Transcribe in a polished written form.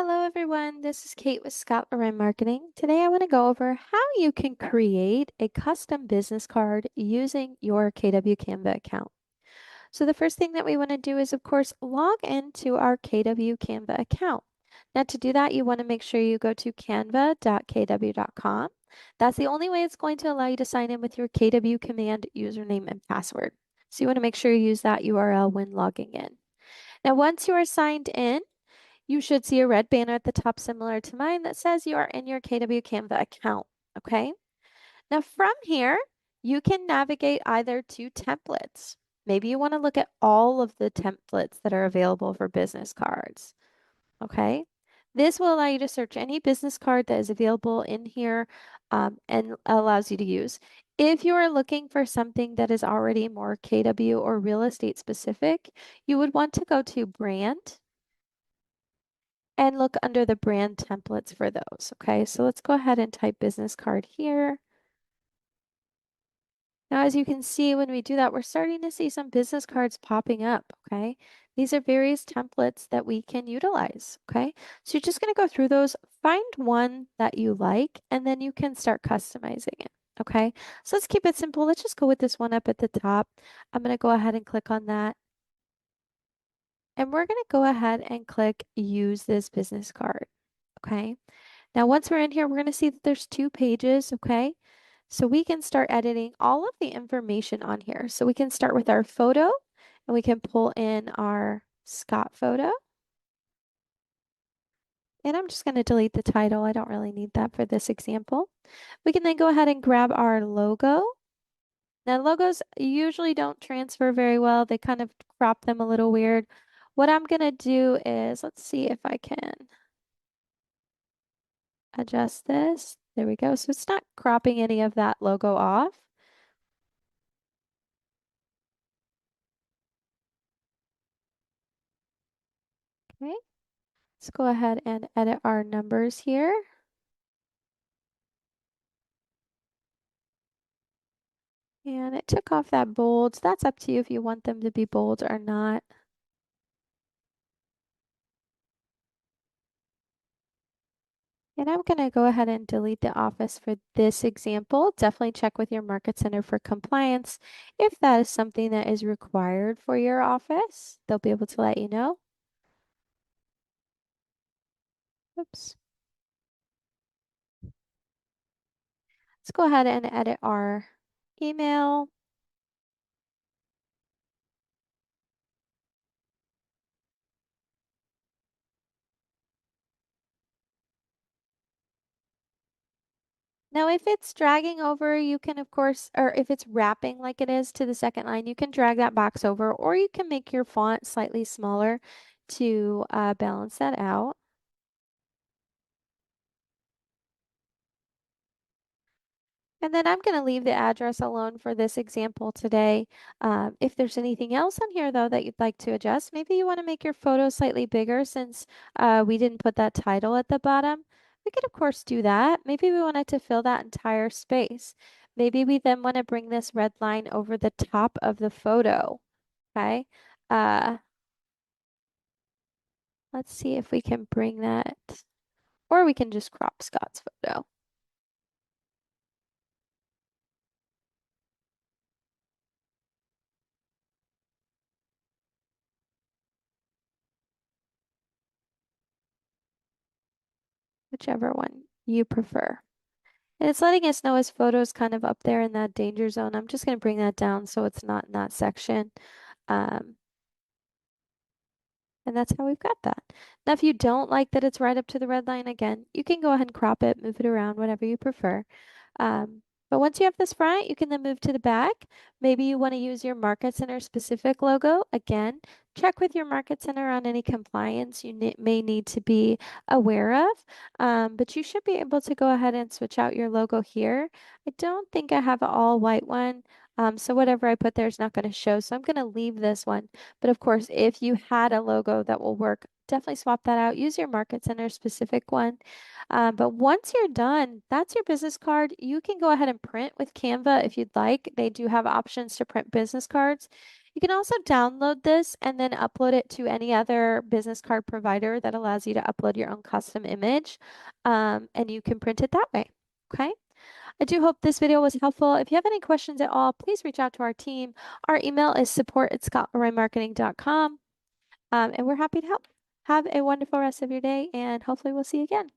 Hello everyone, this is Kate with Scott Lorraine Marketing. Today I want to go over how you can create a custom business card using your KW Canva account. So the first thing that we want to do is, of course, log into our KW Canva account. Now to do that, you want to make sure you go to canva.kw.com. That's the only way it's going to allow you to sign in with your KW command username and password. So you want to make sure you use that URL when logging in. Now once you are signed in, you should see a red banner at the top similar to mine that says you are in your KW Canva account, okay? Now from here, you can navigate either to templates. Maybe you want to look at all of the templates that are available for business cards, okay? This will allow you to search any business card that is available in here and allows you to use. If you are looking for something that is already more KW or real estate specific, you would want to go to brand and look under the brand templates for those. Okay, so let's go ahead and type business card here. Now, as you can see, when we do that, we're starting to see some business cards popping up. Okay, these are various templates that we can utilize. Okay, so you're just going to go through those, find one that you like, and then you can start customizing it. Okay, so let's keep it simple. Let's just go with this one up at the top. I'm going to go ahead and click on that. And we're going to go ahead and click use this business card. Okay. Now, once we're in here, we're going to see that there's 2 pages, okay? So we can start editing all of the information on here. So we can start with our photo and we can pull in our Scott photo. And I'm just going to delete the title. I don't really need that for this example. We can then go ahead and grab our logo. Now, logos usually don't transfer very well. They kind of crop them a little weird. What I'm going to do is, let's see if I can adjust this. There we go. So it's not cropping any of that logo off. Okay, let's go ahead and edit our numbers here. And it took off that bold. That's up to you if you want them to be bold or not. And I'm going to go ahead and delete the office for this example. Definitely check with your market center for compliance. If that is something that is required for your office, they'll be able to let you know. Oops. Let's go ahead and edit our email. Now, if it's dragging over, you can, of course, or if it's wrapping like it is to the second line, you can drag that box over, or you can make your font slightly smaller to balance that out. And then I'm going to leave the address alone for this example today. If there's anything else on here, though, that you'd like to adjust, maybe you want to make your photo slightly bigger since we didn't put that title at the bottom. We could, of course, do that. Maybe we wanted to fill that entire space. Maybe we then want to bring this red line over the top of the photo. Okay. Uh, let's see if we can bring that, or we can just crop Scott's photo. Whichever one you prefer. And it's letting us know his photo is kind of up there in that danger zone. I'm just going to bring that down so it's not in that section. Um, and that's how we've got that. Now, if you don't like that it's right up to the red line, again, you can go ahead and crop it, move it around, whatever you prefer. But once you have this front, you can then move to the back. Maybe you want to use your Market Center specific logo. Again, check with your Market Center on any compliance you may need to be aware of. But you should be able to go ahead and switch out your logo here. I don't think I have an all white one. So whatever I put there is not going to show. So I'm going to leave this one. But of course, if you had a logo that will work, definitely swap that out. Use your Market Center specific one. But once you're done, that's your business card. You can go ahead and print with Canva if you'd like. They do have options to print business cards. You can also download this and then upload it to any other business card provider that allows you to upload your own custom image, and you can print it that way. Okay. I do hope this video was helpful. If you have any questions at all, please reach out to our team. Our email is support@scotlandmarketing.com, and we're happy to help. Have a wonderful rest of your day, and hopefully we'll see you again.